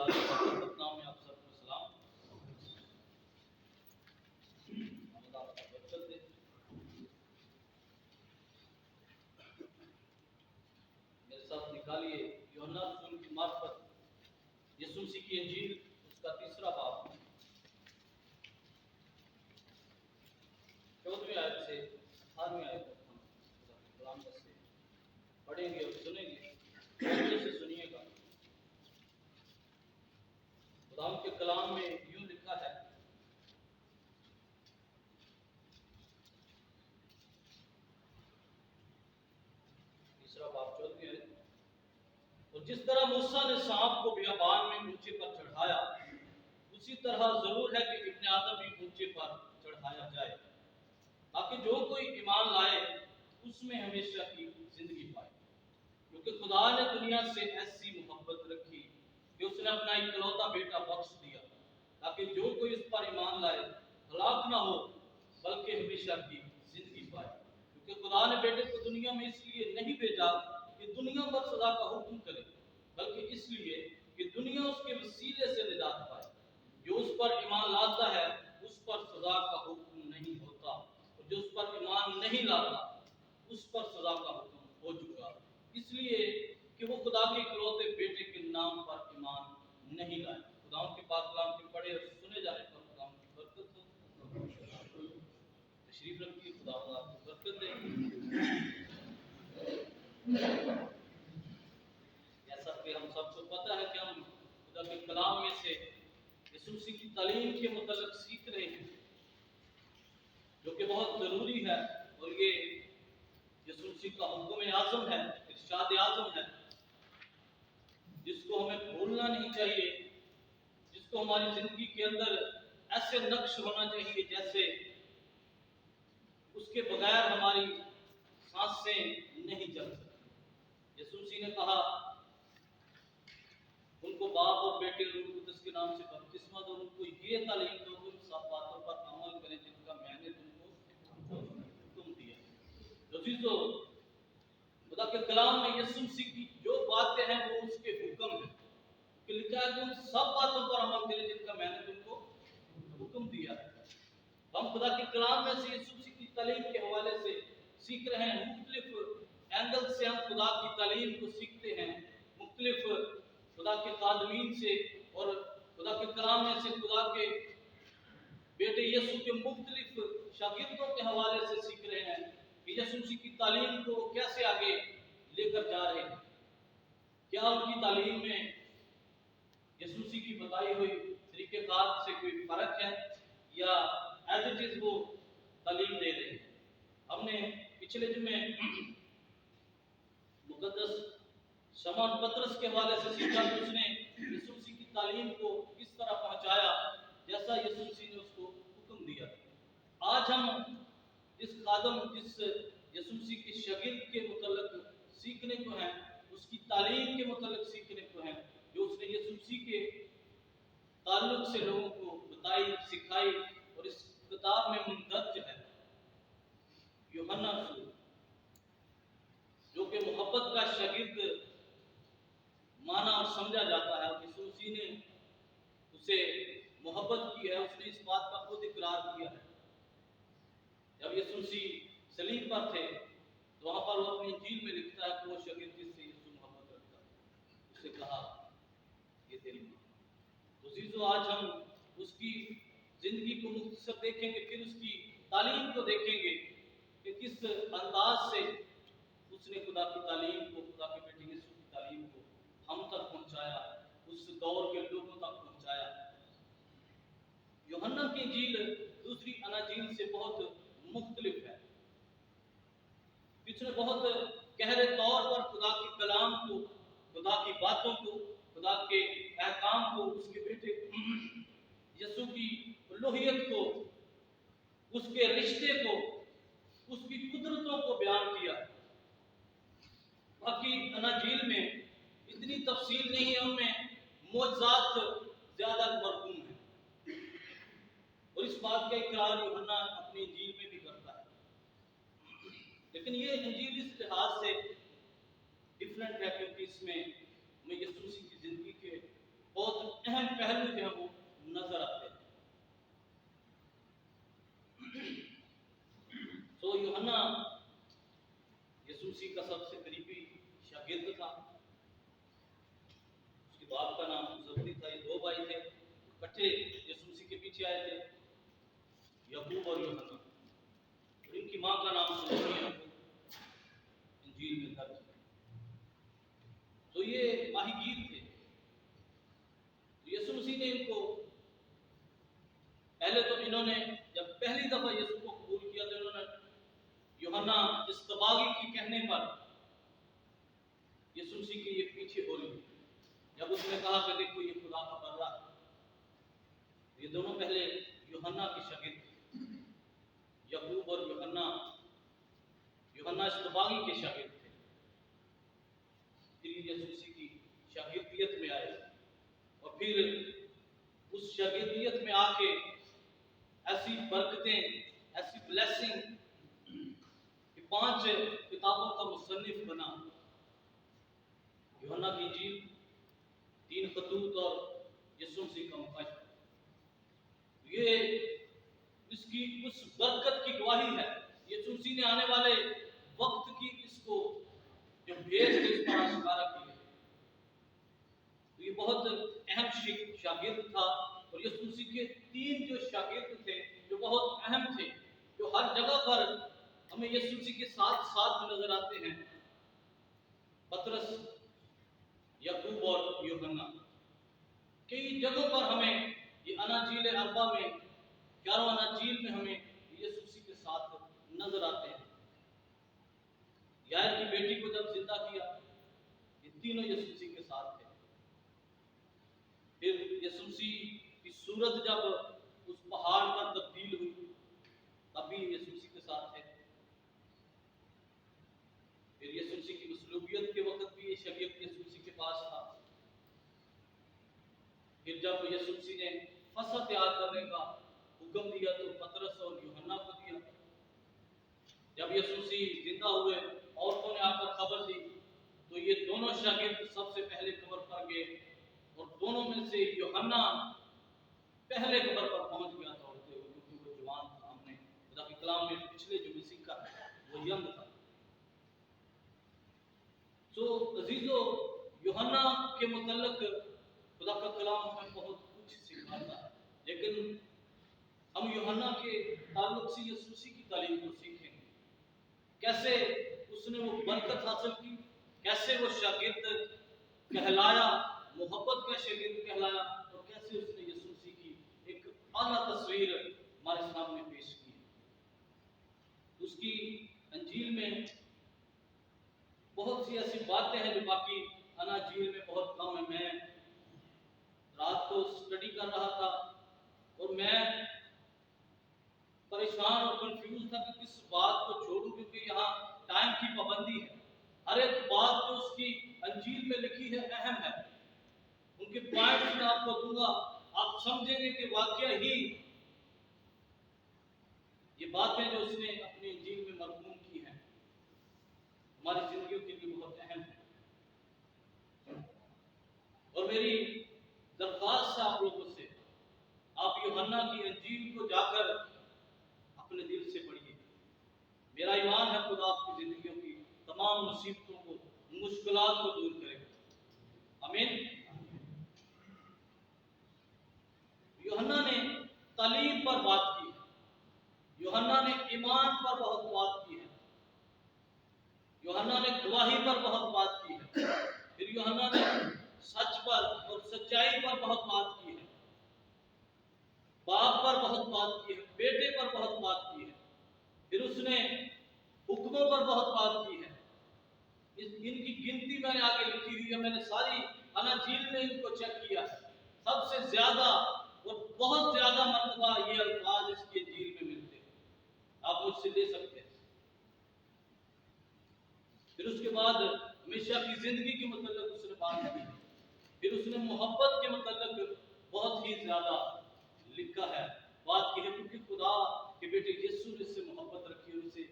नाम में आप सबको सलाम। अल्लाह आपको बरकत दे। मेरे साथ निकालिए यूहन्ना रसूल की मार्फत यीशु मसीह की इंजील उसका 3रा बाब 14वीं आयत से 18वीं आयत तक हम कलाम से पढ़ेंगे और सुनेंगे। धैर्य से सुनिएगा। खुदाम के कलाम में यूं लिखा है, तीसरा बाब 14वीं आयत। और जिस तरह मूसा ने सांप को बियाबान में ऊंचे पर चढ़ाया, उसी तरह जरूर है कि इब्ने आदम भी ऊंचे पर चढ़ाया जाए, ताकि जो कोई ईमान लाए उसमें हमेशा की जिंदगी पाए। क्योंकि खुदा ने दुनिया से ऐसी मोहब्बत रखी कि उसने अपना इकलौता बेटा बख्श दिया, ताकि जो कोई इस पर ईमान लाए हलाक ना हो बल्कि हमेशा की जिंदगी पाए। क्योंकि खुदा ने बेटे को दुनिया में इसलिए नहीं भेजा कि दुनिया पर सजा का हुक्म करे, बल्कि इसलिए कि दुनिया उसके वसीले से निजात पाए। जो उस पर ईमान लाता है उस पर सजा का हुक्म नहीं होता, और जो उस पर ईमान नहीं लाता उस पर सजा का हुक्म हो चुका, इसलिए कि वो खुदा के इकलौते बेटे के नाम पर ईमान नहीं लाए। खुदा के पाक कलाम के पढ़े और सुने जाने पर खुदा की बरकत हो। तशरीफ रखिए। खुदा आपको बरकत दे। जैसा कि हम सबको पता है कि हम खुदा के कलाम में से यीशु मसीह की तालीम के मुताबिक सीख रहे हैं, जो कि बहुत जरूरी है। और ये यीशु मसीह का हुक्म आज़म है, इरशाद आज़म है, जिसको हमें भूलना नहीं चाहिए, जिसको हमारी जिंदगी के अंदर ऐसे नक्श होना चाहिए जैसे उसके बगैर हमारी सांसें नहीं चल सकती। यीशु मसीह ने कहा, उनको बाप और बेटे रूह कुद्दूस के नाम से बपतिस्मा दो, उनको ये तालीम दो, उन सब बातों पर अमल करें जिनका मैंने तुमको हुक्म दिया। अजीजों, खुदा के कलाम में यीशु मसीह की जो बातें हैं वो उसके हुक्म है, कि लिखा है कि उन सब बातों पर अमल करें जिनका मैंने तुमको हुक्म दिया है। हम खुदा के कलाम में से यीशु मसीह की तालीम के हवाले से सीख रहे हैं। मुख्तलिफ एंगल से हम खुदा की तालीम को सीखते हैं, मुख्तलिफ खुदा के खादमीन से और खुदा के कलाम में से खुदा के बेटे यीशु के मुख्तलिफ शागिर्दों के हवाले से सीख रहे हैं कि यीशु मसीह की तालीम को कैसे आगे लेकर जा रहे हैं। क्या उनकी तालीम में यीशु मसीह की बताई हुई तरीक़ेकार से कोई फर्क है या एज इट इज वो तालीम दे रहे हैं। हमने पिछले जुम्मे मुकद्दस शमौन पतरस के हवाले से सीखा कि उसने यीशु मसीह की तालीम को किस तरह पहुंचाया जैसा यीशु मसीह ने उसको हुक्म दिया। आज हम जिस खादम, जिस यीशु मसीह के शागिर्द के मुतल्लिक सीखने को हैं, उसकी तालीम के मुतल्लिक सीखने को हैं, जो उसने यीशु मसीह के ताल्लुक से लोगों को बताई, सिखाई, और इस किताब में मुंदरज है। यूहन्ना रसूल, जो कि मोहब्बत का शागिर्द माना और समझा जाता है, यीशु मसीह ने उसे मोहब्बत की है, उसने इस बात का खुद इकरार किया है। जब यीशु मसीह सलीब पर थे तो वहां पर वो अपनी इंजील में लिखता है कि वो शागिर्द जिससे यीशु मोहब्बत रखता है, उससे कहा ये तेरी मां। तो जीजो, आज हम उसकी जिंदगी को मुख्तसर देखेंगे, फिर उसकी तालीम को देखेंगे कि किस अंदाज से उसने खुदा की तालीम को, खुदा के बेटे यीशु की तालीम को हम तक पहुंचाया, उस दौर के लोगों तक पहुंचाया। यूहन्ना की इंजील दूसरी अनाजील से बहुत मुख्तलिफ है। पिछले बहुत गहरे तौर पर खुदा के कलाम को, खुदा की बातों को, खुदा के अहकाम को, उसके बेटे यीशु की लोहियत को, उसके रिश्ते को, उसकी कुदरतों को बयान किया। बाकी अनाजील में इतनी तफसील नहीं है, उनमें मौजज़ात ज्यादा मरकूम है, और इस बात का इकरार यूहन्ना अपनी इंजील में भी करता है। लेकिन ये इंजील इस लिहाज से डिफरेंट है क्योंकि इसमें हमें यीशु मसीह की जिंदगी के बहुत अहम पहलू जो है वो नजर आते हैं। तो यूहन्ना यीशु मसीह का सबसे करीबी शागिर्द था। उसके बाप का नाम जबदी था। ये दो भाई थे, इकट्ठे यीशु मसीह के पीछे आए थे, याकूब और यूहन्ना। इनकी मां का नाम सलोमी है, इंजील में दर्ज है। तो ये माहीगीर थे। तो यीशु मसीह ने इनको पहले तो इन्होंने जब पहली दफा यीशु को कबूल किया तो इन्होंने यूहन्ना इस्तबागी के कहने पर यीशु मसीह के ये पीछे हो लिए। जब उसने कहा कि देखो ये खुदा का बर्रा है, ये दोनों पहले यूहन्ना के शागिर्द थे। याकूब और यूहन्ना इस्तबागी के शागिर्द थे। फिर यीशु मसीह की शागिर्दियत में आए और फिर उस शागिर्दियत में आके ऐसी बरकतें, ऐसी ब्लेसिंग कि 5 किताबों का मुसन्निफ बना। यूहन्ना की इंजील, 3 खतूत और यीशु मसीह का मुकाशफा। ये इसकी उस बरकत की गवाही है। यीशु मसीह ने आने वाले वक्त की इसको जो भेद है इस पर आशकारा की है। तो ये बहुत अहम शागिर्द था। और यीशु मसीह के 3 जो शागिर्द थे जो बहुत अहम थे, जो हर जगह पर हमें यीशु मसीह के साथ साथ नजर आते हैं, पतरस, याकूब और यूहन्ना। कई जगहों पर हमें ये अनाजील अरबा में, 11वां अनाजील में हमें यीशु मसीह के साथ नजर आते हैं। यार की बेटी को जब जिंदा किया, ये तीनों यीशु मसीह के साथ थे। फिर यीशु मसीह की सूरत जब उस पहाड़ पर तब्दील हुई, तब भी यीशु मसीह के साथ थे। फिर यीशु मसीह की मसलूबियत के वक्त भी ये शागिर्द यीशु मसीह के पास था। फिर जब यीशु मसीह ने फसह तैयार करने का हुक्म दिया तो पतरस और यूहन्ना को दिया। जब यीशु मसीह जिंदा हुए, औरतों ने आकर खबर दी, तो ये दोनों शागिर्द सबसे पहले कब्र पर गए और दोनों में से यूहन्ना पहले कब्र पर पहुंच गया था होते हुए, क्योंकि वो जवान था। हमने खुदा के कलाम में पिछले जो मसीह का वो यंग था। तो अजीजो, यूहन्ना के मुतल्लिक खुदा का कलाम हमें बहुत कुछ सिखाता है, लेकिन हम यूहन्ना के ताल्लुक से यीशु मसीह की तालीम को सीखेंगे। कैसे उसने वो बरकत हासिल की, कैसे वो शागिर्द कहलाया, मोहब्बत का शागिर्द कहलाया, और कैसे उसने यीशु मसीह की एक आला तस्वीर हमारे सामने पेश की। उसकी अंजील में बहुत सी ऐसी बातें हैं जो बाकी अनाजील में बहुत कम है। मैं रात को स्टडी कर रहा था और मैं परेशान और कंफ्यूज था कि किस बात को छोड़ूं, क्योंकि यहाँ टाइम की पाबंदी है। हर एक बात जो उसकी अंजील में लिखी है अहम है। उनके पॉइंट्स मैं आपको दूंगा, आप समझेंगे कि वाकई ही ये बातें जो उसने अपनी अंजील में मरकूम की हैं हमारी जिंदगियों के लिए बहुत अहम है। और मेरी दरख्वास्त है आप लोगों से, आप यूहन्ना की अंजील को जाकर अपने दिल से पढ़िए। मेरा ईमान है खुदा आपकी जिंदगियों की तमाम मुसीबतों को, मुश्किलात को दूर करेगा। आमीन। यूहन्ना ने तालीम पर बात की है, यूहन्ना ने ईमान पर बहुत बात की है, यूहन्ना ने गवाही पर बहुत बात की है, फिर यूहन्ना ने सच पर और सच्चाई पर बहुत बात की है, बाप पर बहुत बात की है, बेटे पर बहुत बात की है, फिर उसने हुक्मों पर बहुत बात की है। इनकी गिनती मैंने आगे लिखी हुई है, मैंने सारी अनाजील में इनको चेक किया। सबसे ज्यादा और बहुत ज्यादा मर्तबा ये अल्फाज इसकी अंजील में मिलते हैं, आप मुझसे ले सकते हैं। फिर उसके बाद हमेशा की जिंदगी के मतलब उसने बात की, फिर उसने मोहब्बत के मतलब बहुत ही ज्यादा लिखा है, बात की है, क्योंकि खुदा के बेटे यीशु ने इससे मोहब्बत रखी और उसे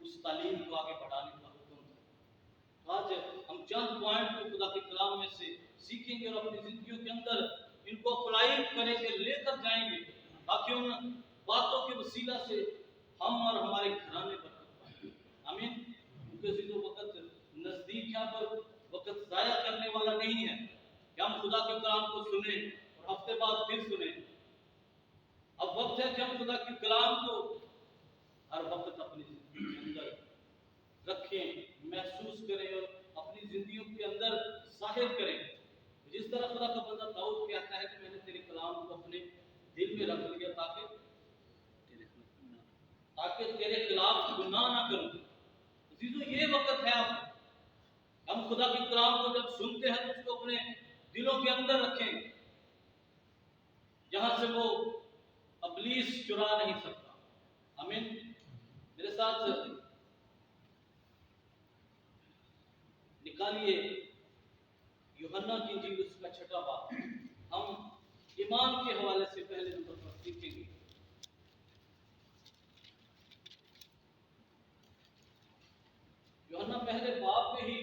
उस तालीम को आगे बढ़ाने का हुक्म था। आज हम चंद पॉइंट को खुदा के कलाम में से सीखेंगे और अपनी जिंदगियों के अंदर इनको अप्लाई करेंगे, लेकर जाएंगे, ताकि उन बातों के वसीला से हम और हमारे घराने बरकत पाएं। आमीन। क्योंकि जो वक्त नजदीक यहाँ पर वक्त जाया करने वाला नहीं है कि हम खुदा के कलाम को सुने और हफ्ते बाद फिर सुने। अब वक्त है कि हम खुदा के कलाम को हर वक्त अपनी जिंदगी के अंदर रखें, महसूस करें और अपनी जिंदगियों के अंदर जाहिर करें। जिस तरह खुदा का बंदा दाऊद कहता है कि मैंने तेरे कलाम को अपने दिल में रख लिया ताकि तेरे खिलाफ गुनाह ना करूं। अजीजों, ये वक्त है अब हम खुदा के कलाम को जब सुनते हैं तो उसको अपने दिलों के अंदर रखें, जहां से वो अबलीस चुरा नहीं सकता। आमीन। मेरे साथ निकालिए यूहन्ना की इंजील उसका 6वां बाब। हम ईमान के हवाले से पहले नंबर पर सीखेंगे। यूहन्ना पहले बाब में ही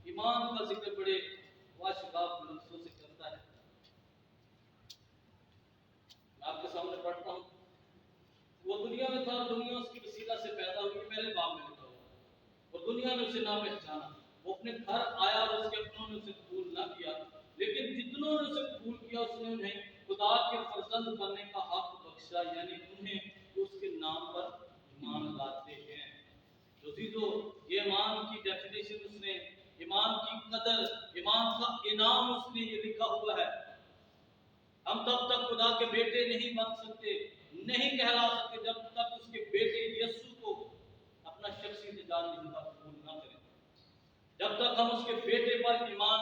ईमान का जिक्र बड़े वाशगाब लफ्जों से करता है। मैं आपके सामने पढ़ता हूँ। वो दुनिया में था और दुनिया उसकी वसीला से पैदा हुई, पहले बाब में लिखा हुआ। और दुनिया ने उसे ना पहचाना। वो अपने घर आया और उसके अपनों ने उसे कबूल ना किया, लेकिन जितनों ने उसे कबूल किया उसने उन्हें खुदा के फर्जंद बनने का हक बख्शा, यानी उन्हें जो उसके नाम पर ईमान लाते हैं। जो ये ईमान की डेफिनेशन उसने, ईमान की कदर, ईमान का इनाम उसने ये लिखा हुआ है। हम तब तक खुदा के बेटे नहीं बन सकते, नहीं कहला सकते, जब तक उसके बेटे यीशु को अपना शख्सी निजात जिंदा कबूल ना करें, जब तक हम उसके बेटे पर ईमान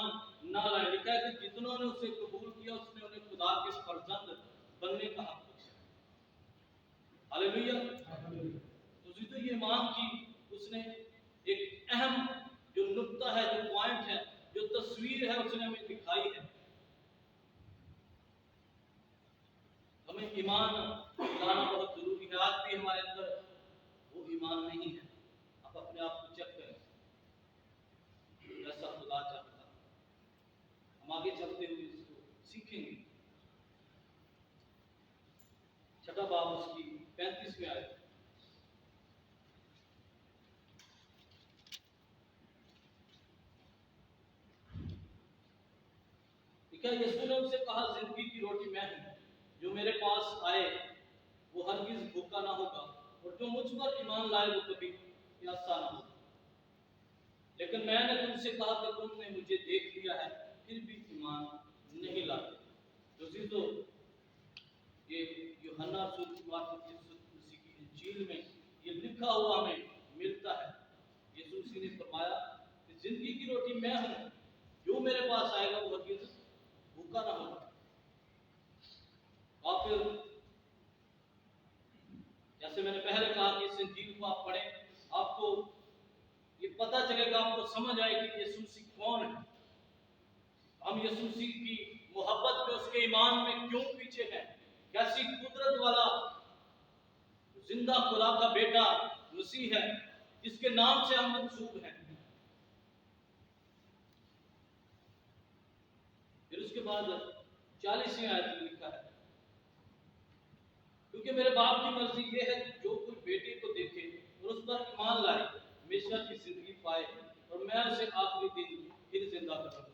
ना लाए। लिखा है कि जितनों ने उसे कबूल किया उसने उन्हें खुदा के फर्जंद बनने का हक बख्शा। हालेलुया। तो ये ईमान की उसने एक अहम जो नुक्ता है, जो पॉइंट है, जो तस्वीर है उसने हमें दिखाई है। हमें ईमान लाना बहुत जरूरी है। आज भी हमारे अंदर वो ईमान नहीं है। आप अपने आप को चेक करें, जैसा खुदा चाहता। हम आगे चलते हुए इसको सीखेंगे। 6वां बाब उसकी 35वीं आयत। यीशु ने उनसे कहा, जिंदगी की रोटी मैं हूं, जो मेरे पास आए वो हरगिज भूखा ना होगा, और जो मुझ पर ईमान लाए वो कभी प्यासा ना होगा। लेकिन मैंने तुमसे कहा कि तुमने मुझे देख लिया है, फिर भी ईमान नहीं लाते। दोस्तों, ये यूहन्ना सुसमाचार की इंजील में ये लिखा हुआ हमें मिलता है। यीशु मसीह ने फरमाया कि जिंदगी की रोटी मैं हूं, जो मेरे पास आएगा वो हरगिज भूखा ना होगा। और फिर जैसे मैंने पहले कहा कि इस इंजील को आप पढ़ें, आपको ये पता चलेगा, आपको समझ आएगी कि यीशु मसीह कौन है। हम यीशु मसीह की मोहब्बत में, उसके ईमान में क्यों पीछे हैं। कैसी कुदरत वाला जिंदा खुदा का बेटा मसीह है, जिसके नाम से हम मंसूब हैं। फिर उसके बाद 40वीं आयत में लिखा है, क्योंकि मेरे बाप की मर्जी ये है कि जो कोई बेटे को देखे और उस पर ईमान लाए हमेशा की जिंदगी पाए, और मैं उसे आखिरी दिन फिर जिंदा करूंगा।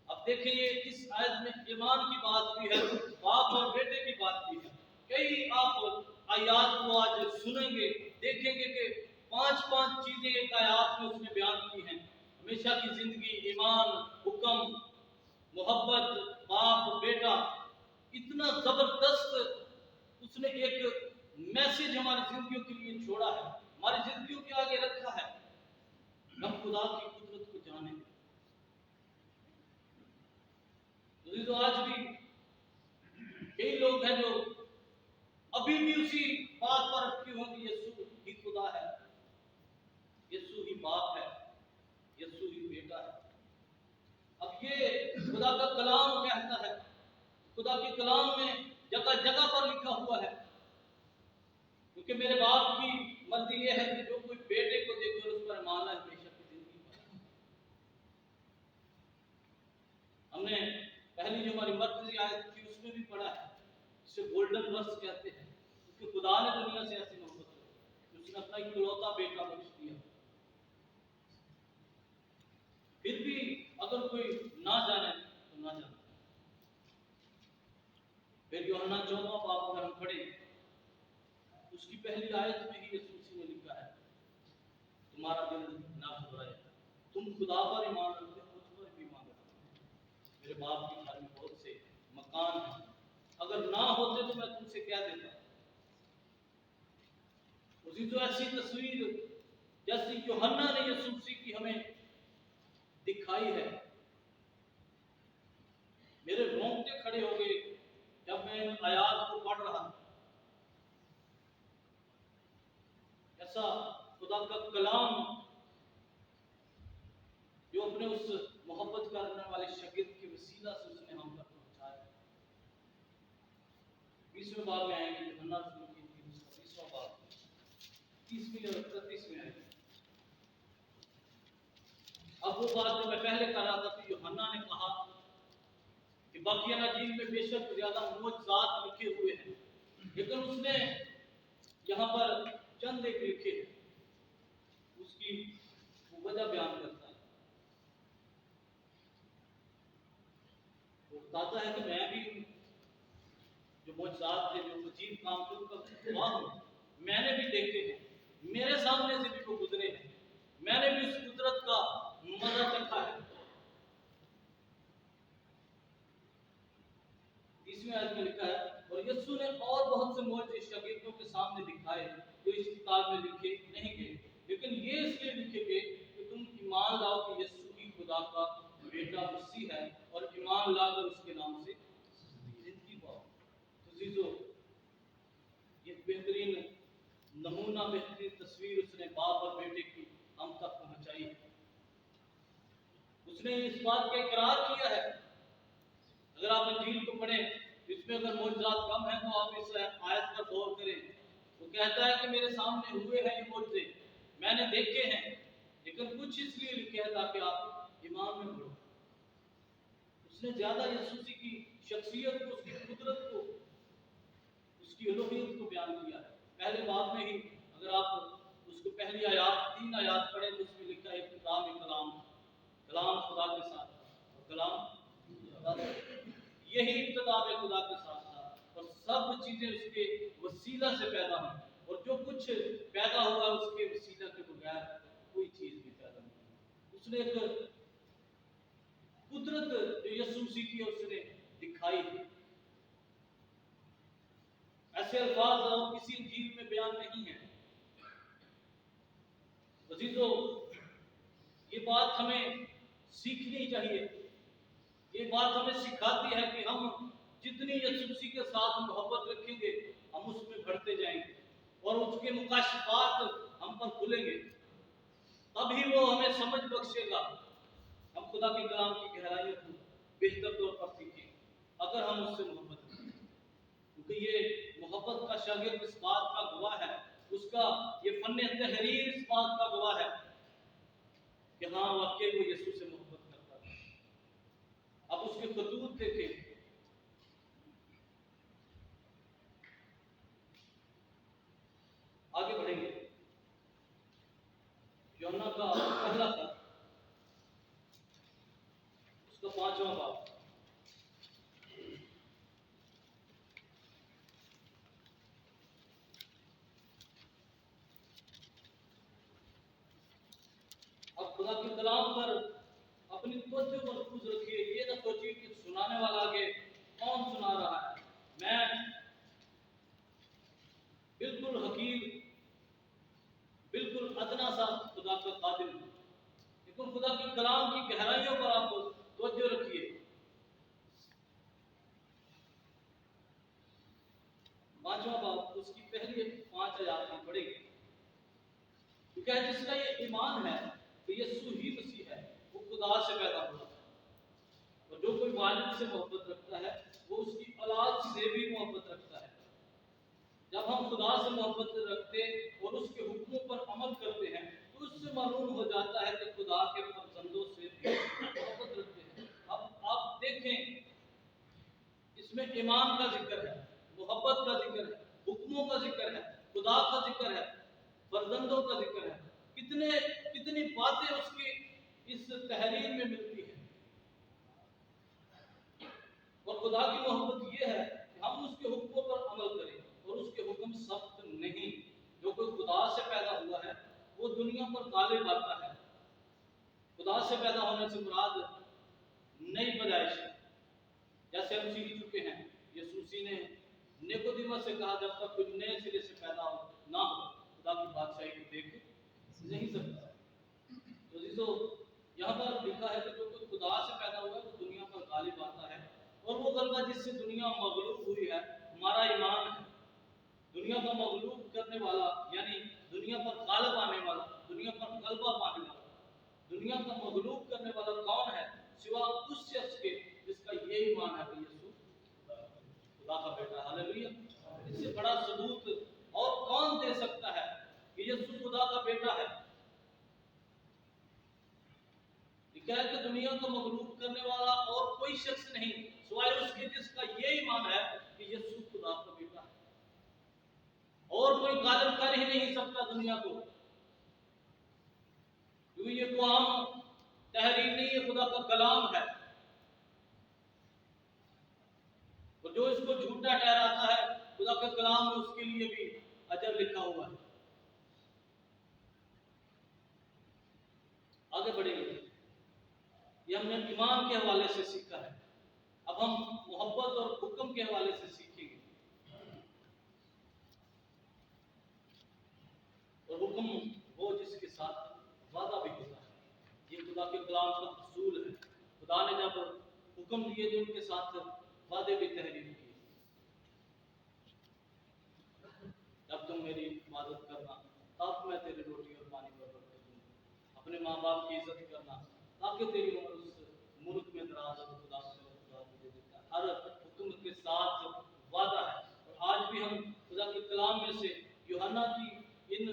अब देखिए, ये इस आयत में ईमान की बात भी है, बाप और बेटे की बात भी है। कई आप आयात को आज सुनेंगे, देखेंगे कि 5-5 चीजें एक आयत में उसने बयान की हैं। हमेशा की जिंदगी, ईमान, हुक्म, मोहब्बत, बाप बेटा, इतना जबरदस्त उसने एक मैसेज हमारी जिंदगियों के लिए छोड़ा है, हमारी जिंदगियों के आगे रखा है। हम खुदा की कुदरत को जाने। तो आज भी कई लोग हैं जो अभी भी उसी बात पर अटके होंगे, यीशु ही खुदा है, यीशु ही बाप है, यीशु ही बेटा है। अब ये खुदा का कलाम कहता है, खुदा के कलाम में जगह जगह पर लिखा हुआ है, क्योंकि मेरे बाप की मर्जी ये है कि जो कोई बेटे को देखे और उस पर ईमान लाए हमेशा की जिंदगी पाए। हमने जिसे गोल्डन वर्स कहते हैं, क्योंकि खुदा ने दुनिया से ऐसी मोहब्बत की, उसने अपना इकलौता बेटा बख्श दिया। फिर भी अगर कोई ना जाने तो ना जाने। फिर यूहन्ना 14वां बाब अगर हम पढ़ें, उसकी पहली आयत में ही यीशु मसीह ने लिखा है, तुम्हारा दिल ना घबराए, तुम खुदा पर ईमान रखते हो, मुझ पर भी ईमान रखो। मेरे बाप के घर में बहुत से मकान हैं, अगर ना होते तो मैं तुमसे कह देता। उसी तो ऐसी तस्वीर जैसी यूहन्ना ने यीशु मसीह की हमें दिखाई है, मेरे रोंगटे खड़े हो गए जब मैं इन आयात को पढ़ रहा था। ऐसा खुदा का कलाम जो अपने उस मोहब्बत करने वाले शागिर्द के वसीला से उसने हम तक पहुंचाया। 20वें बाब में आएंगे, यूहन्ना रसूल की 20वां बाब 30वीं और 31वीं आएगी। अब वो बात जो मैं पहले कर रहा था कि यूहन्ना ने कहा कि बाकी अनाजील में बेशक ज्यादा मौजज़ात लिखे हुए हैं, लेकिन उसने यहाँ पर चंद एक लिखे हैं, उसकी वो वजह बयान करता है। वो बताता है कि मैं भी जो मौजज़ात थे, जो अजीब काम थे, उनका गवाह हूं। मैंने भी देखे हैं, मेरे सामने से भी वो गुजरे हैं, मैंने भी उस कुदरत का मजा चखा है। 30वें आयत में लिखा है, और यीशु ने और बहुत से मौजज़े शागिर्दों के सामने दिखाए जो इस किताब में लिखे नहीं गए, लेकिन ये इसलिए लिखे गए कि तुम ईमान लाओ कि यीशु ही खुदा का बेटा मसीह है, और ईमान लाकर उसके नाम से जिंदगी पाओ। तो जीजो, ये बेहतरीन नमूना, बेहतरीन तस्वीर उसने बाप और बेटे की हम तक पहुंचाई है। उसने इस बात का इकरार किया है। अगर आप अंजील को पढ़ें, इसमें अगर मौजज़ात कम है तो आप इस आयत पर गौर करें। वो कहता है कि मेरे सामने हुए हैं ये मौजज़े, मैंने देखे हैं, लेकिन कुछ इसलिए लिखे हैं ताकि आप ईमान में बढ़ो। उसने ज्यादा यीशु मसीह की शख्सियत को, उसकी कुदरत को, उसकी उलूहियत को बयान किया है। पहले बाब में ही अगर आप उसको पहली आयत 3 आयत पढ़ें तो उसमें लिखा है, खुदा में कलाम, कलाम खुदा के साथ और कलाम खुदा था। यही इब्तिदा में खुदा के साथ था, और सब चीजें उसके वसीला से पैदा हुई, और जो कुछ पैदा हुआ उसके वसीला के बगैर कोई चीज भी पैदा नहीं हुई। उसने एक कुदरत जो यीशु मसीह की उसने दिखाई है। ऐसे अल्फाज और किसी इंजील में बयान नहीं है। अजीजों, ये बात हमें सीखनी चाहिए। ये बात हमें सिखाती है कि हम जितनी यीशु मसीह के साथ मोहब्बत रखेंगे, हम उसमें बढ़ते जाएंगे और उसके मुकाशफात हम पर खुलेंगे, तभी वो हमें समझ बख्शेगा। हम खुदा के कलाम की गहराइयों को बेहतर तौर पर सीखेंगे अगर हम उससे मोहब्बत करें, क्योंकि ये मोहब्बत का शागिर्द इस बात का गवाह है, उसका ये फन्ने तहरीर इस बात का गवाह है कि हाँ, वाकई वो यीशु से मोहब्बत करता है। अब उसके खतूत देखें, आगे बढ़ेंगे। यूहन्ना का पहला खत, उसका 5वां बाब। अब खुदा के कलाम पर अपनी तवज्जो मरकूज रखिए। ये ना सोचिए कि सुनाने वाला आगे कौन सुना रहा है। मैं बिल्कुल हकीर, बिल्कुल अदना सा खुदा का खादिम हूं, लेकिन खुदा के कलाम की गहराइयों पर आप तवज्जो रखिए। 5वां बाब, उसकी पहली 5 आयत हम पढ़ेंगे। क्योंकि जिसका ये ईमान है कि यीशु ही मसीह है, वो खुदा से पैदा हुआ है, और जो कोई वालिद से मोहब्बत रखता है वो उसकी औलाद से भी मोहब्बत रखता है। जब हम खुदा से मोहब्बत रखते और उसके हुक्मों पर अमल करते हैं तो उससे मालूम हो जाता है कि खुदा के फर्जंदों से भी मोहब्बत रखते हैं। अब आप देखें, इसमें ईमान का जिक्र है, बदंदों का जिक्र है, कितनी बातें उसकी इस तहरीर में मिलती है। और खुदा की मोहब्बत ये है कि हम उसके हुक्मों पर अमल करें और उसके हुक्म सख्त नहीं। जो कोई खुदा से पैदा हुआ है वो दुनिया पर गालिब आता है। खुदा से पैदा होने से मुराद नई पैदाइश है। जैसे हम सीख चुके हैं, यीशु मसीह ने निकोदेमस से कहा, जब तक कोई नए सिरे से पैदा ना हो खुदा की बादशाही को देख नहीं सकता। तो जिसो यहाँ पर लिखा है कि जो कोई खुदा से पैदा हुआ है वो दुनिया पर गालिब आता है। और वो गलबा जिससे दुनिया मगलूब हुई है हमारा ईमान है। दुनिया का मगलूब करने वाला यानी दुनिया पर गालिब आने वाला, दुनिया पर गलबा पाने वाला, दुनिया का मगलूब करने वाला कौन है सिवा उस शख्स के जिसका ये ईमान है कि यीशु खुदा का बेटा। हालेलुया। इससे बड़ा सबूत और कौन दे सकता है कि यीशु खुदा का बेटा है। लिखा है कि दुनिया को मगलूब करने वाला और कोई शख्स नहीं सिवाय उसके जिसका ये ईमान है कि यीशु खुदा का बेटा है। और कोई गालिब कर ही नहीं सकता दुनिया को, क्योंकि ये तो आम तहरीर नहीं, ये खुदा का कलाम है। और जो इसको झूठा ठहराता है खुदा का कलाम में उसके लिए भी अजर लिखा हुआ है। आगे बढ़ेंगे। ये हमने ईमान के हवाले से सीखा है। अब हम मोहब्बत और हुक्म के हवाले से सीखेंगे। और हुक्म वो जिसके साथ वादा भी होता है। ये खुदा के कलाम का असूल है। खुदा ने जब हुक्म दिए तो उनके साथ वादे भी तहरीर किए। जब तुम मेरी इबादत करना तब मैं तेरी रोटी और पानी पर बरकत दूंगा। अपने माँ बाप की इज्जत करना ताकि तेरी उम्र उस मुल्क में दराज हो। खुदा दे देता है। हर हुक्म के साथ वादा है। और आज भी हम खुदा के कलाम में से यूहन्ना की इन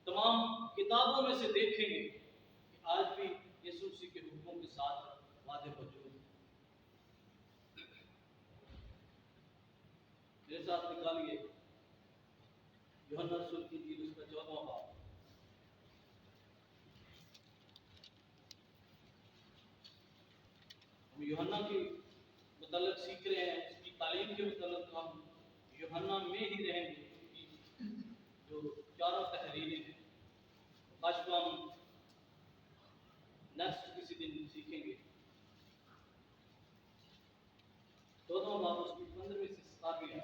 तमाम किताबों में से देखेंगे कि आज भी यीशु मसीह के हुक्मों के साथ वादे मौजूद हैं। मेरे साथ निकालिए यूहन्ना रसूल की इंजील उसका 14वां बाब। हम यूहन्ना के मुतल्लिक सीख रहे हैं, इसकी तालीम के मुतल्लिक हम यूहन्ना में ही रहेंगे, क्योंकि जो चारों तहरीरें हैं आज को हम नेक्स्ट किसी दिन सीखेंगे। 14वां बाब उसकी 15वीं से 17वीं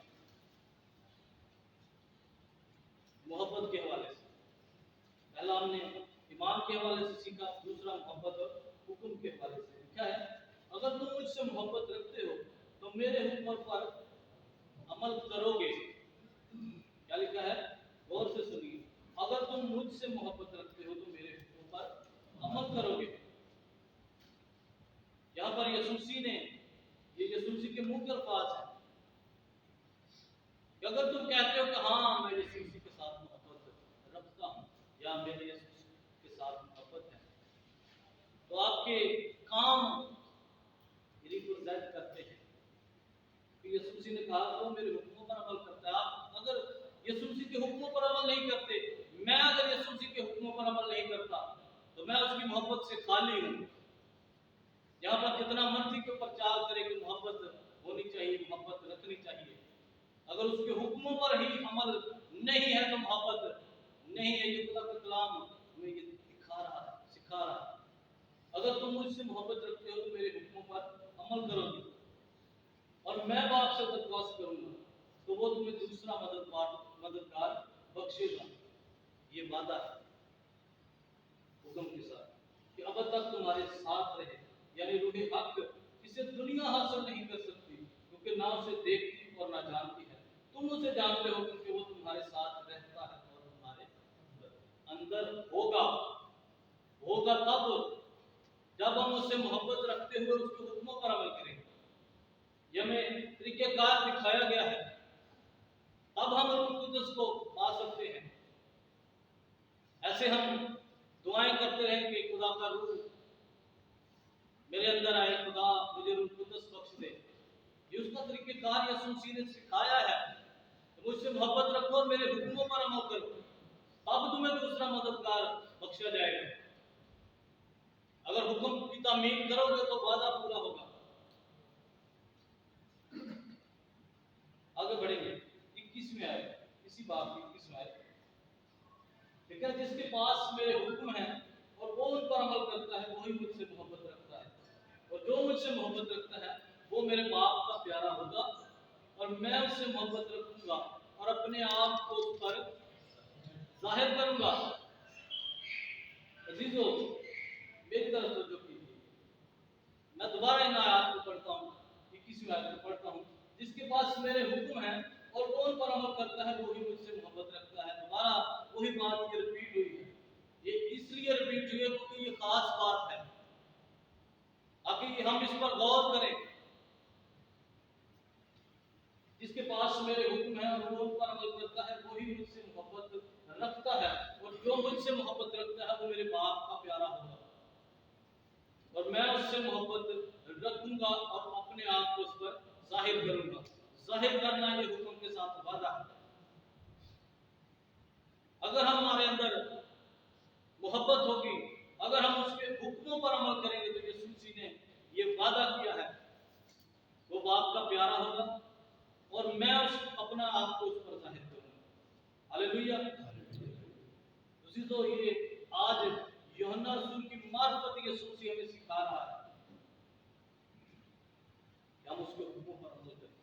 मोहब्बत के हवाले से। पहला हमने ईमान के हवाले से सीखा, दूसरा मोहब्बत और हुक्म के हवाले से। क्या है? अगर तुम मुझसे मोहब्बत रखते हो तो मेरे हुक्म पर अमल करोगे। क्या लिखा है? गौर से सुनिए। अगर तुम मुझसे मोहब्बत रखते हो तो मेरे हुक्म पर अमल करोगे। यहाँ पर यीशु मसीह ने, ये यीशु मसीह के मुंह के अल्फाज हैं कि अगर तुम कहते हो कि हाँ मैं यीशु मसीह के साथ मोहब्बत रखता हूँ या मेरे यीशु मसीह के साथ मोहब्बत है, तो आपके काम रिप्रेजेंट करते हैं। यीशु मसीह ने कहा वो मेरे हुक्मों पर अमल करता है। आप अगर यीशु मसीह के हुक्मों पर अमल नहीं करते, मैं अगर यीशु मसीह के हुक्मों पर अमल नहीं करता तो मैं उसकी मोहब्बत से खाली हूँ। यहाँ पर जितना मर्जी के ऊपर चाल करे कि मोहब्बत होनी चाहिए, मोहब्बत रखनी चाहिए, अगर उसके हुक्मों पर ही अमल नहीं है तो मोहब्बत नहीं है। ये खुदा का कलाम हमें ये दिखा रहा है, सिखा रहा है। अगर तुम मुझसे मोहब्बत रखते हो तो मेरे हुक्मों पर अमल करोगे और मैं बाप से दरख्वास्त करूंगा तो वो तुम्हें दूसरा मददगार बख्शेगा। ये वादा है हुक्म के साथ कि अब तक तुम्हारे साथ रहे, यानी रूह हक इसे दुनिया हासिल नहीं कर सकती क्योंकि ना उसे देखती और ना जानती है। तुम उसे जानते हो क्योंकि वो तुम्हारे साथ रहता है और तुम्हारे अंदर होगा। तब जब हम उससे मोहब्बत रखते हुए उसके हुक्मों पर अमल करेंगे। यह हमें तरीकेकार दिखाया गया है। तब हम रूह कुदस को पा सकते हैं। ऐसे हम दुआएं करते हैं कि खुदा का रूह मेरे अंदर आए, खुदा मुझे रूह कुदस बख्श दे। ये उसका तरीकेकार यीशु मसीह ने सिखाया है। तो मुझसे मोहब्बत रखो और मेरे हुक्मों पर अमल करो, तब तुम्हें प्रकार बख्शा जाएगा। अगर हुक्म की तामील करोगे तो वादा पूरा होगा। आगे बढ़ेंगे 21वें आयत, इसी बात की 21वें आयत। ठीक है, जिसके पास मेरे हुक्म हैं और वो उन पर अमल करता है वही मुझसे मोहब्बत रखता है, और जो मुझसे मोहब्बत रखता है वो मेरे बाप का प्यारा होगा, और मैं उससे मोहब्बत रखूंगा और अपने आप को उस पर जाहिर करूंगा। अजीजों, मेरी तरफ तवज्जो कीजिए। मैं दोबारा इन आयत को पढ़ता हूँ, 21वीं आयत को पढ़ता हूँ। जिसके पास मेरे हुक्म हैं और वो उन पर अमल करता है वही मुझसे मोहब्बत रखता है। दोबारा वही बात की रिपीट हुई है। ये इसलिए रिपीट हुई है क्योंकि ये खास बात है, ताकि हम इस पर गौर करें। जिसके पास मेरे हुक्म है और वो उन पर अमल करता है वही मुझसे मोहब्बत रखता है, और जो मुझसे मोहब्बत रखता है वो मेरे बाप का प्यारा होगा, और मैं उससे मोहब्बत रखूंगा और अपने आप को उस पर जाहिर करूंगा। जाहिर करना ये हुक्म के साथ वादा है। अगर हमारे अंदर मोहब्बत होगी, अगर हम उसके हुक्मों पर अमल करेंगे, तो यीशु मसीह ने ये वादा किया है वो बाप का प्यारा होगा और मैं अपना आप को उस पर जाहिर करूंगा। हालेलुया। तो ये आज यूहन्ना रसूल की मार्फत यीशु मसीह हमें सिखा रहा है कि हम उसके हुक्मों पर अमल करें।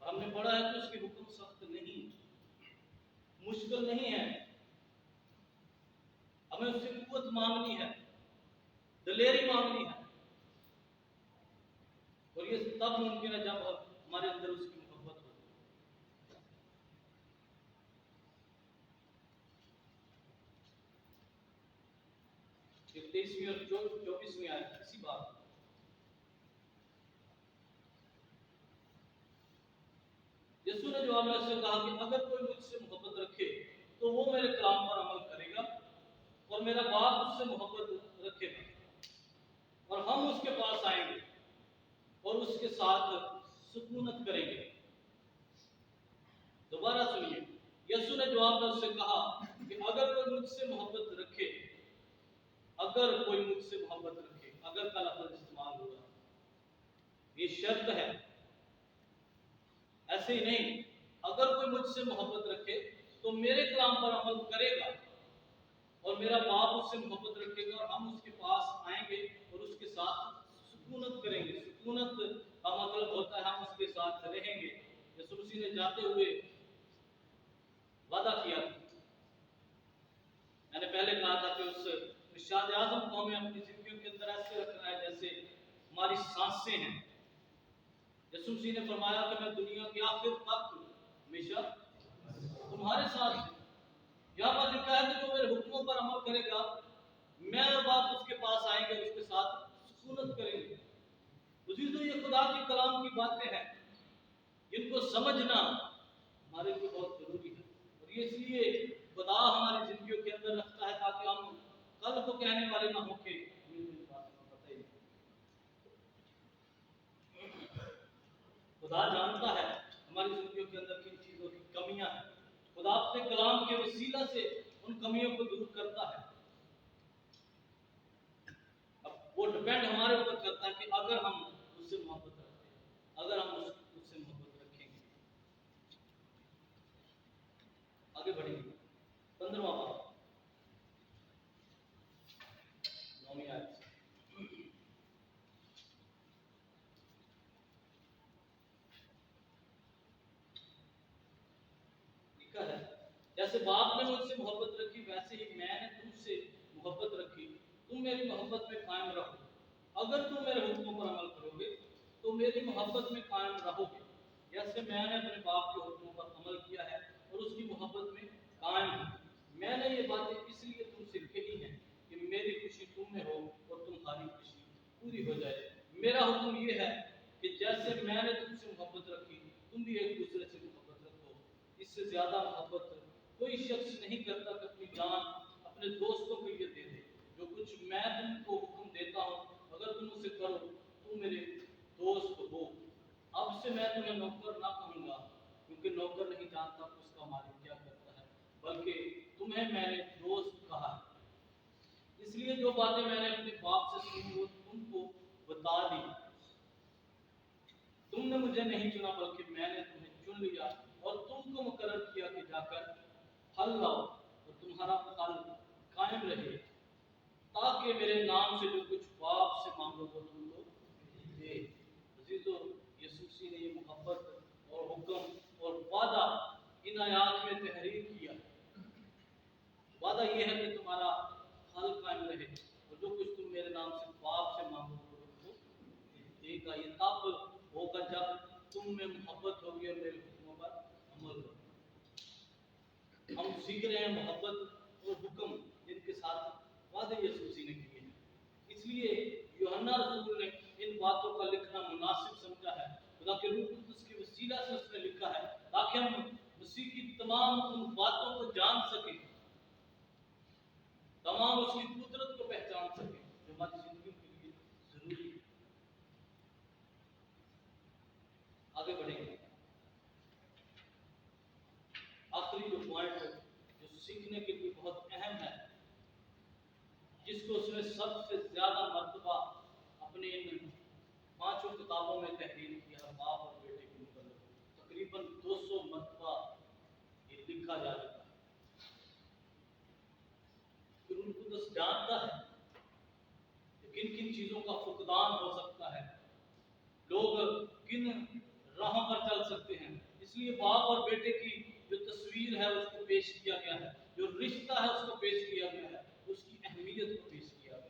और हमने पढ़ा है कि उसके हुक्म सख्त नहीं, मुश्किल नहीं है। हमें उससे कुव्वत मांगनी है, दलेरी मांगनी है, और ये तब मुमकिन है जब हमारे अंदर उसकी मोहब्बत हो। 23वीं और 24वीं आयत इसी बात। यीशु ने जवाब में उससे कहा कि अगर कोई मुझसे मोहब्बत रखे तो वो मेरे कलाम पर अमल करेगा, और मेरा बाप उससे मोहब्बत रखेगा, और हम उसके पास आएंगे और उसके साथ सुकूनत करेंगे। दोबारा सुनिए, यीशु ने जवाब में उससे कहा कि अगर कोई मुझसे मोहब्बत रखे, अगर कोई मुझसे मोहब्बत रखे, अगर का लफ्ज़ इस्तेमाल होगा, ये शर्त है, ऐसे ही नहीं। अगर कोई मुझसे मोहब्बत रखे तो मेरे कलाम पर अमल करेगा, और मेरा बाप उससे मोहब्बत रखेगा, और हम उसके पास आएंगे और उसके साथ सुकूनत करेंगे। सुकूनत का मतलब होता है हम उसके साथ रहेंगे। यीशु मसीह ने जाते हुए वादा किया। मैंने पहले कहा था कि उस इरशाद आज़म को हमें अपनी जिंदगी के अंदर ऐसे रखना है जैसे हमारी सांसें हैं। यीशु मसीह ने फरमाया कि मैं दुनिया के आखिर तक हमेशा तुम्हारे साथ हूं। यहाँ पर लिखा है कि जो मेरे हुक्मों पर अमल करेगा, मैं और बाप उसके पास आएंगे और उसके साथ सुकूनत करेंगे। तो ये खुदा की कलाम की बातें हैं, इनको समझना हमारे लिए बहुत जरूरी है, और ये इसलिए खुदा हमारी जिंदगियों के अंदर रखता है ताकि हम कल को कहने वाले ना होके खुदा जानता है हमारी जिंदगियों के अंदर किन चीजों की कमियां हैं। खुदा अपने कलाम के वसीला से उन कमियों को दूर करता है। अब वो डिपेंड हमारे ऊपर करता है कि अगर हम उससे मोहब्बत रखते हैं, अगर हम उससे मोहब्बत रखेंगे। आगे बढ़ेंगे। 15वां पाठ, 9वीं आयत। लिखा है, जैसे बाप ने मुझसे मोहब्बत रखी वैसे ही मैंने तुमसे मोहब्बत रखी, तुम मेरी मोहब्बत में कायम रहो। अगर तुम मेरे हुक्मों पर अमल करोगे तो मेरी मोहब्बत में कायम रहोगे, जैसे मैंने अपने बाप के हुक्मों पर अमल किया है और उसकी मोहब्बत में कायम हूं। मैंने ये बातें इसलिए तुमसे कही हैं कि मेरी खुशी तुम में हो और तुम्हारी खुशी पूरी हो जाए। मेरा हुक्म ये है कि जैसे मैंने तुमसे मोहब्बत रखी, तुम भी एक दूसरे से मोहब्बत रखो। इससे ज्यादा मोहब्बत कोई शख्स नहीं करता कि अपनी जान अपने दोस्तों के लिए दे दे। जो कुछ मैं तुमको हुक्म देता हूँ, अगर तुम उसे करो तुम मेरे दोस्त हो। अब से मैं तुम्हें नौकर ना कहूंगा, क्योंकि नौकर नहीं जानता कि उसका मालिक क्या करता है, बल्कि तुम तुम्हें मैंने दोस्त कहा है, इसलिए जो बातें मैंने अपने बाप से सुनी वो तुमको बता दी। तुमने मुझे नहीं चुना बल्कि मैंने तुम्हें चुन लिया और तुमको मुकर्रर किया कि जाकर फल लाओ और तुम्हारा फल कायम रहे, ताकि मेरे नाम से जो कुछ बाप से मांगो वो तुमको दे। अजीजों, यीशु मसीह ने ये मोहब्बत और हुक्म और वादा इन आयात में तहरीर किया। वादा ये है कि तुम्हारा फल कायम रहे और जो कुछ तुम मेरे नाम से बाप से मांगो वो तुमको देगा। ये तब होगा जब तुम में मोहब्बत होगी और मेरे हुक्मों पर अमल होगा। हम सीख रहे हैं मोहब्बत और हुक्म जिनके साथ वादे यीशु मसीह ने किए हैं। इसलिए यूहन्ना रसूल ने इन बातों का लिखना मुनासिब समझा है। खुदा के रूह कुद्दूस के वसीला से उसने लिखा है ताकि हम मसीह की तमाम उन बातों को जान सकें, तमाम उसकी कुदरत को पहचान सकें जो हमारी जिंदगी के लिए जरूरी है। आगे बढ़ेंगे। आखिरी जो पॉइंट है जो सीखने के लिए बहुत अहम है, जिसको उसने सबसे ज्यादा मर्तबा अपने इन 5 किताबों में तहरीर किया, बाप और बेटे के मुतल्लिक़ तकरीबन 200 मर्तबा ये लिखा जा चुका है। रूह कुद्दूस जानता है कि किन किन चीजों का फुकदान हो सकता है, लोग किन राहों पर चल सकते हैं। इसलिए बाप और बेटे की जो तस्वीर है उसको पेश किया गया है, जो रिश्ता है उसको पेश किया गया है, उसकी अहमियत को पेश किया गया है।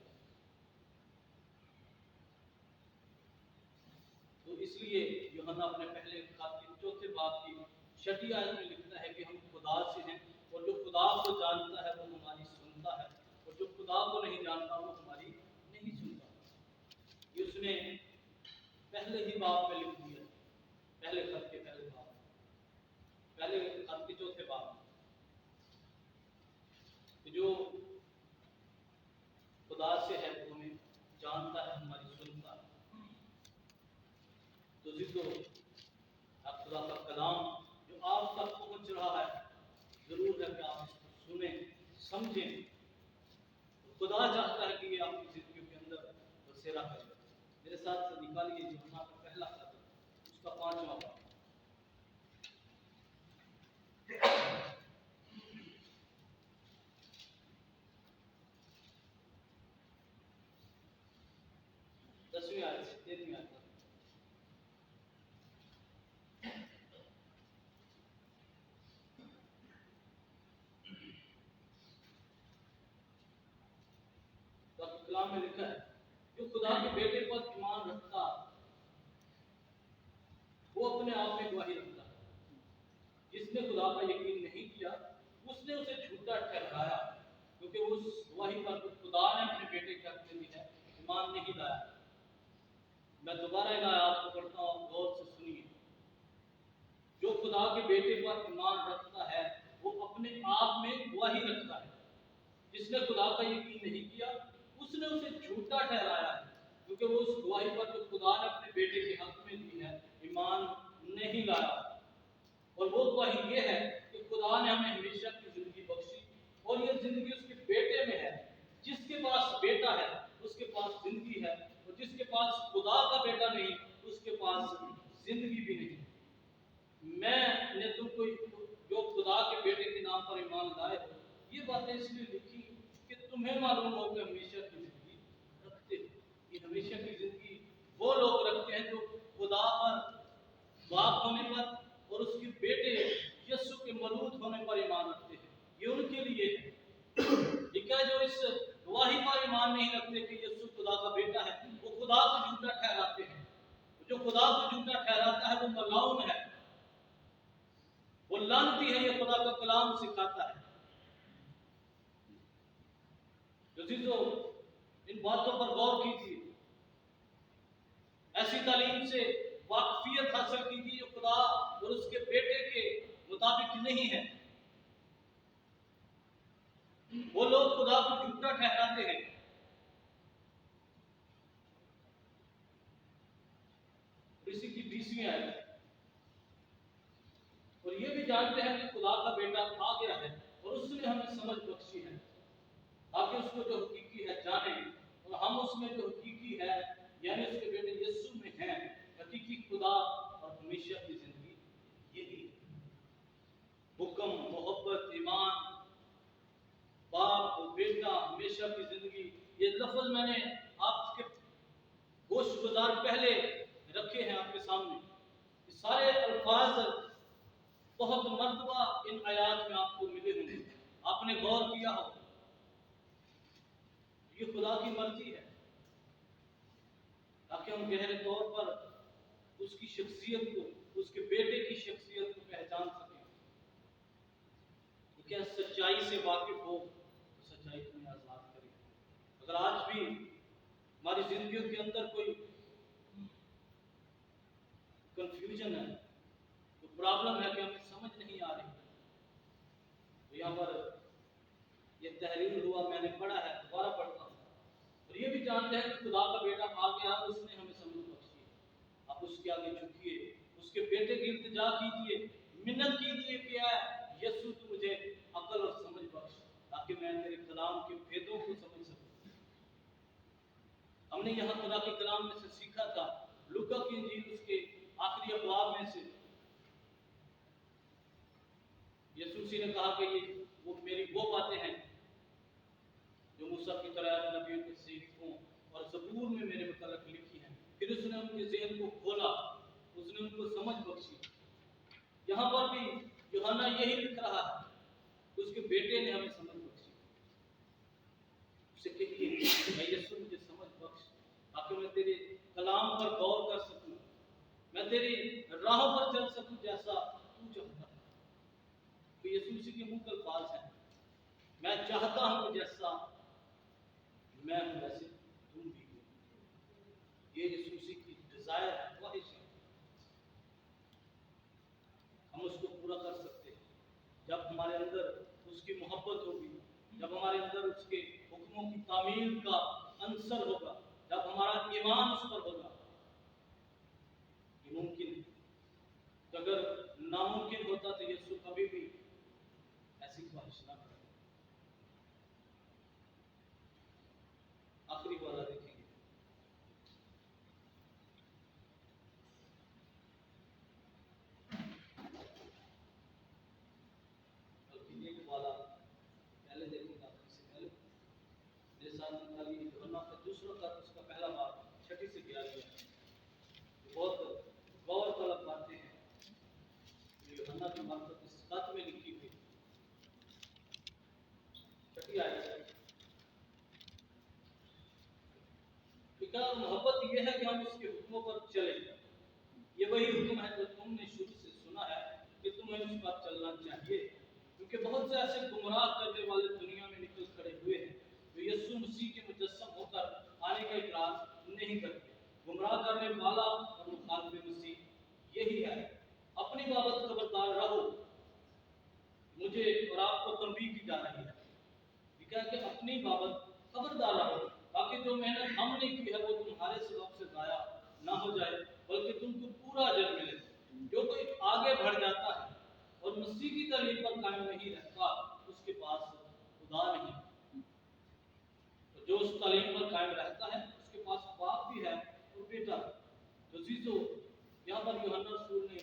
तो इसलिए यूहन्ना अपने पहले खत के 4 बाब की 6 आयत में लिखता है कि हम खुदा से हैं और जो खुदा को जानता है वो हमारी सुनता है और जो खुदा को नहीं जानता वो हमारी नहीं सुनता। ये उसने पहले ही बाब में लिख दिया, पहले खत के पहले बाब, पहले खत के 4 बाब में जो खुदा से है वो हमें जानता है, हमारी सुनता है। तो जिसको आप खुदा का कलाम जो आप तक पहुंच रहा है, जरूर है कि आप इसको सुने समझें। तो खुदा चाहता है कि ये आपकी जिंदगी के अंदर बसेरा करे। मेरे साथ से निकालिए यूहन्ना का पहला खत, उसका 5वां बाब। दसवीं आयत से 13वीं आयत तक। कलाम में लिखा है, जो खुदा के बेटे पर ईमान रखता वो अपने आप में गवाही रखता है। जिसने खुदा का यकीन नहीं किया उसने उसे झूठा ठहराया, क्योंकि उस गवाही पर जो खुदा ने अपने बेटे के हक में दी है ईमान नहीं लाया। मैं दोबारा इन आयत को पढ़ता हूं, गौर से सुनिए। जो खुदा के बेटे पर ईमान रखता है वो अपने आप में गवाही रखता है। जिसने खुदा का यकीन नहीं किया उसने उसे झूठा ठहराया है, क्योंकि वो उस गवाही पर जो खुदा ने अपने बेटे के हक में दी है ईमान नहीं लाया। और वो गवाही ये है कि खुदा ने हमें हमेशा की जिंदगी बख्शी और ये जिंदगी उसके बेटे में है। जिसके पास बेटा है उसके पास जिंदगी है, और जिसके पास खुदा का बेटा नहीं उसके पास जिंदगी भी नहीं। मैंने तुमको जो खुदा के बेटे के नाम पर ईमान लाए हो ये बातें इसलिए लिखी कि तुम्हें मालूम हो कि हमेशा की जिंदगी रखते हो। ये हमेशा की जिंदगी वो लोग रखते हैं जो खुदा पर, बाप होने पर और उसके बेटे यीशु के मौजूद होने पर ईमान रखते हैं। ये उनके लिए है। ये क्या जो इस गवाही पर ईमान नहीं रखते कि यीशु खुदा का बेटा है वो खुदा को झूठा ठहराते हैं। जो खुदा को झूठा ठहराता है वो मलाउन है, वो लानती है। ये खुदा का कलाम सिखाता है। अजीजों, इन बातों पर गौर कीजिए। ऐसी तालीम से वाकफियत हासिल कीजिए जो खुदा और उसके बेटे के मुताबिक नहीं है। वो लोग खुदा को झूठा ठहराते हैं। इसी की 20वीं आयत, और ये भी जानते हैं कि खुदा का बेटा आ गया है और उसने हमें समझ ताकि उसको जो हकीकी है जाने, और हम उसमें जो हकीकी है यानी उसके बेटे यीशु में है, हकीकी खुदा और हमेशा की जिंदगी यही है। हुक्म, मोहब्बत, ईमान, बाप और बेटा, हमेशा की जिंदगी, ये लफ्ज मैंने आपके गोश गुजार पहले रखे हैं आपके सामने। ये सारे अल्फाज बहुत मर्तबा इन आयात में आपको मिले होंगे, आपने गौर किया हो। ये खुदा की मर्जी है ताकि हम गहरे तौर पर उसकी शख्सियत को, उसके बेटे की शख्सियत को पहचान सकें। क्या सच्चाई से वाकिफ हो तो सच्चाई तुम्हें आजाद करे। अगर आज भी हमारी जिंदगियों के अंदर कोई कंफ्यूजन है, तो प्रॉब्लम है कि हमें समझ नहीं आ रही, तो यहाँ पर ये तहरीर हुआ, मैंने पढ़ा है, दोबारा पढ़ता हूँ। और ये भी जानते हैं कि खुदा का बेटा आ गया, उसने हमें समझ बख्शी है। आप उसके आगे झुकिए, उसके बेटे की इल्तिजा कीजिए, मिन्नत कीजिए कि यीशु तू मुझे अकल और समझ बख्श, ताकि मैं तेरे कलाम के भेदों को समझ सकूं। हमने यहाँ खुदा के कलाम में से सीखा था, लूका की इंजील उसके आखिरी अबवाब में से यीशु मसीह ने कहा कि ये वो बातें हैं जो मूसा की तरह नबियों के सीखों और ज़बूर में मेरे मुतालिक लिखी हैं। फिर उसने उनके ज़हन को खोला, उसने उनको समझ बख्शी। यहाँ पर भी यूहन्ना यही लिख रहा है, उसके बेटे ने हमें समझ बख्शी। उसे कहिए मैं यीशु मुझे समझ बख्श, ताकि मैं तेरे कलाम पर गौर कर सकूं, मैं तेरी राहों पर चल सकूं जैसा तू चाहता है। तो यीशु मसीह के मुंह के अल्फाज हैं, मैं चाहता हूं जैसा मैं हूं वैसे तुम भी हो। ये यीशु मसीह की डिजायर है, ख्वाहिश है। हम उसको पूरा कर सकते हैं जब हमारे अंदर उसकी मोहब्बत होगी, जब हमारे अंदर उसके हुक्मों की तामील का अंसर होगा, जब हमारा ईमान उस पर होगा। ये मुमकिन है। अगर नामुमकिन होता तो यीशु कभी भी ऐसी ख्वाहिश ना करता। आखिरी वाला देखेंगे, बल्कि एक वाला पहले देखेंगे, आपसे पहले मेरे साथ निकालिए यूहन्ना का दूसरा खत, उसका पहला बाब 6 से 11 है। बहुत गौर तलब बातें हैं जो यूहन्ना की मार्फत इस खत में लिखी हुई। 6 आयत, इकरार मोहब्बत यह है कि हम उसके हुक्मों पर चलें। ये वही हुक्म है जो तुमने शुरू से सुना है कि तुम्हें उस पर चलना चाहिए, क्योंकि बहुत से ऐसे गुमराह करने वाले दुनिया में निकल खड़े हुए हैं जो यीशु मसीह के मुजस्सम होकर आने का इकरार नहीं करते। गुमराह करने वाला और मुखालिफ मसीह यही है। अपनी बाबत खबरदार रहो, मुझे और आपको तंबीह की जा रही है। लिखा है कि अपनी बाबत खबरदार रहो, ताकि जो मेहनत हमने की है वो तुम्हारे सबब से जाया ना हो जाए, बल्कि तुमको पूरा अजर मिले। जो कोई आगे बढ़ जाता है और मसीह की तालीम पर कायम नहीं रहता, उसके पास खुदा नहीं। तो जो उस तालीम पर कायम रहता है उसके पास बाप भी है और बेटा। तो जीसो यहाँ पर यूहन्ना रसूल ने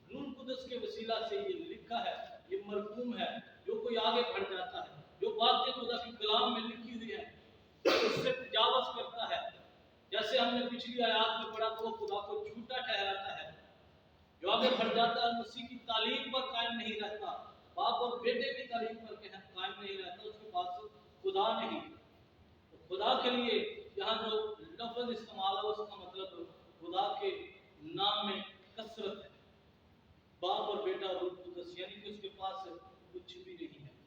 नूर कुदस के वसीला से ये लिखा है, ये मरहूम है। जो कोई आगे बढ़ जाता है, जो बातें खुदा की कलाम में लिखी हुई है उससे तजावुज़ करता है, जैसे हमने पिछली आयत में पढ़ा, तो वो खुदा को झूठा ठहराता है। जो आगे बढ़ जाता है, मसीह की तालीम पर कायम नहीं रहता, बाप और बेटे की तालीम पर कायम नहीं रहता, उसके पास खुदा नहीं। तो खुदा के लिए यहाँ जो लफ्ज़ इस्तेमाल है उसका मतलब खुदा के नाम में कसरत है। बाप और बेटा और रूह कुदस, यानी कि उसके पास कुछ भी नहीं है।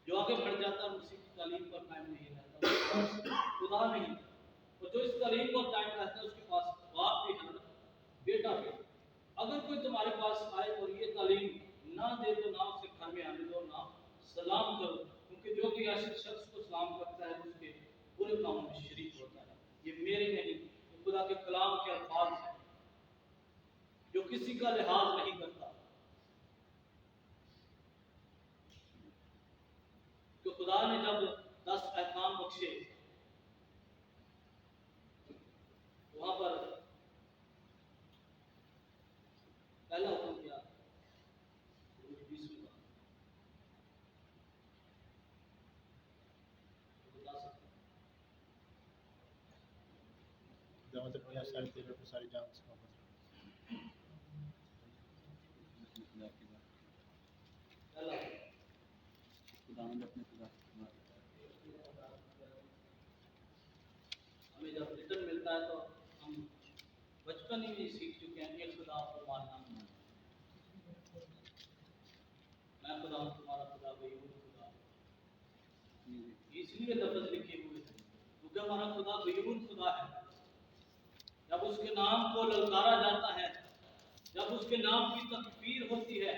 जो आगे बढ़ जाता है मसीह की तालीम पर कायम नहीं रहता, उसके पास खुदा नहीं। और जो इस तालीम पर कायम रहता है उसके पास बाप भी है, बेटा भी। अगर कोई तुम्हारे पास आए और ये तालीम ना दे तो ना उसे घर में आने दो, ना सलाम करो, क्योंकि जो कि ऐसे शख्स को सलाम करता है उसके बुरे कामों में शरीक होता है। ये मेरे नहीं, ये खुदा के कलाम के अल्फाज हैं जो किसी का लिहाज नहीं करता। खुदा ने जब 10 अहकाम बख्शे, वहां पर पहला हुक्म क्या? 20वें का बता सकते हैं? दावत अपनी सारी तेरे को सारी जान से मोहब्बत पहला खुदावंद अपने खुदा हमें जब रिटर्न मिलता है तो हम बचपन ही में सीख चुके हैं एक खुदा को मानना। मैं खुदा हूँ, तुम्हारा खुदा वही खुदा। इसलिए लफ्ज लिखे हुए हैं क्योंकि हमारा खुदा बेयून खुदा है। जब उसके नाम को ललकारा जाता है, जब उसके नाम की तकबीर होती है,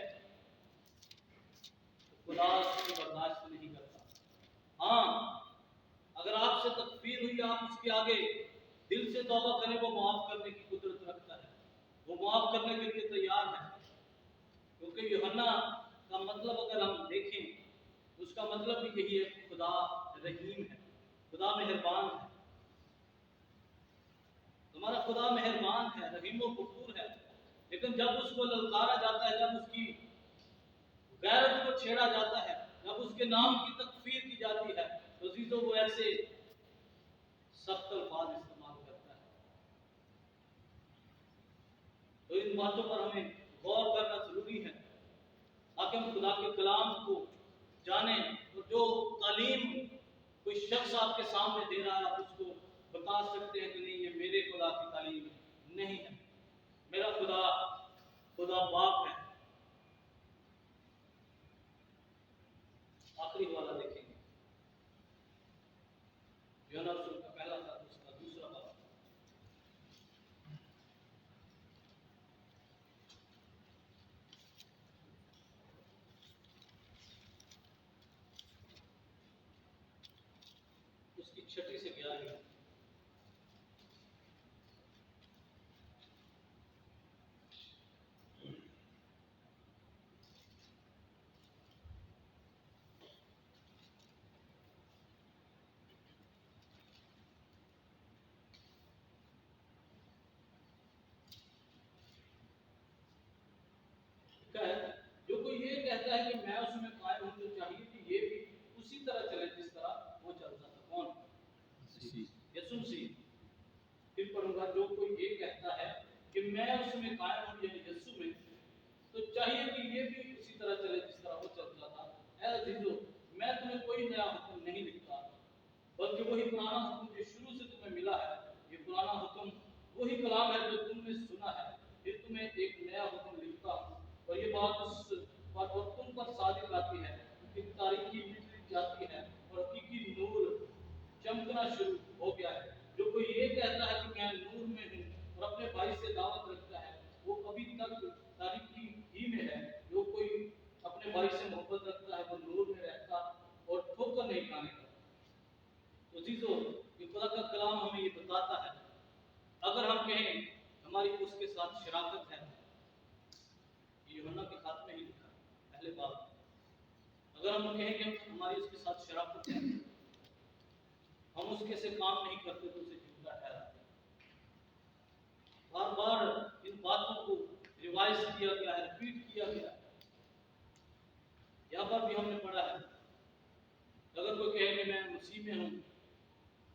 तो खुदा उसकी बर्दाश्त नहीं करता। हाँ, अगर आपसे तकबीर हुई, आप उसके आगे दिल से तौबा करें, वो माफ करने की कुदरत रखता है, वो माफ करने के लिए तैयार है। क्योंकि यूहन्ना का मतलब अगर हम देखें, उसका मतलब भी यही है, खुदा रहीम है, खुदा मेहरबान है। हमारा खुदा मेहरबान है, रहीम व गफूर है। लेकिन जब उसको ललकारा जाता है, जब उसकी गैरत को छेड़ा जाता है, जब उसके नाम की तकफीर की जाती है, तो अजीजों वो ऐसे सख्त अल्फाज इस्तेमाल करता है। तो इन बातों पर हमें गौर करना जरूरी है ताकि हम खुदा के कलाम को जाने। तो जो तालीम कोई शख्स आपके सामने दे रहा है, आप उसको बता सकते हैं कि नहीं, ये मेरे खुदा की तालीम नहीं है, मेरा खुदा खुदा बाप है। आखिरी वाला देखेंगे, यूहन्ना रसूल का पहला था, उसका दूसरा बाब। उसकी 6 से 11। जो कोई ये कहता है कि मैं उसमें कायम हूं, तो चाहिए कि ये भी उसी तरह चले जिस तरह वो चलता था। कौन? यीशु मसीह। फिर पढ़ूंगा, जो कोई ये कहता है कि मैं उसमें कायम हूं, यानी यीशु में, तो चाहिए कि ये भी उसी तरह चले जिस तरह वो चलता था। ऐ अजीजों, मैं तुम्हें कोई नया हुक्म नहीं लिखता, बल्कि वही पुराना हुक्म जो शुरू से तुम्हें मिला है। ये पुराना हुक्म वही कलाम है जो तुमने सुना है। फिर तुम्हें एक नया हुक्म लिखता हूँ, और ये बात उस पर और तुम पर सादिक आती है कि तारीकी मिट जाती है और हकीकी नूर चमकना शुरू हो गया है। जो कोई ये कहता है कि मैं नूर में हूँ और अपने भाई से दावत रखता है, वो अभी तक तारीकी ही में है। जो कोई अपने भाई से मोहब्बत रखता है, वो नूर में रहता और ठोकर नहीं खाने का। तो चीजों, ये खुदा का कलाम हमें ये बताता है, अगर हम कहें हमारी उसके साथ शराकत है, यूहन्ना के खात में ही लिखा है पहले बात। अगर हम कहें कि हमारी उसके साथ शराकत है, हम उसके से काम नहीं करते, तो उसे झूठा ठहराते हैं। बार बार इन बातों को रिवाइज किया गया है, रिपीट किया गया है। यहाँ पर भी हमने पढ़ा है, अगर कोई कहे कि मैं मसीह में हूँ,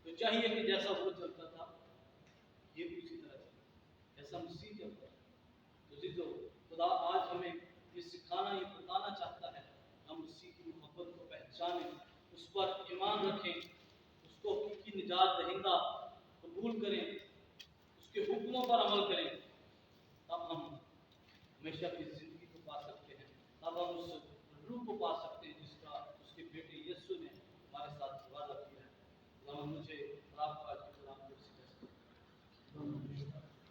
तो चाहिए कि जैसा वो चलता था, ये भी उसी तरह चले जैसा मसीह चलता है। तो जीजो, खुदा आज हमें ये सिखाना, ये बताना चाहता है, हम मसीह की मोहब्बत को पहचानें, उस पर ईमान रखें, उसको हकीकी निजात दहिंदा कबूल करें, उसके हुक्मों पर अमल करें। तब हम हमेशा की जिंदगी को पा सकते हैं, तब हम उस रूह को पा सकते हैं जिसका उसके बेटे यीशु ने हमारे साथ वादा किया है। खुदा मुझे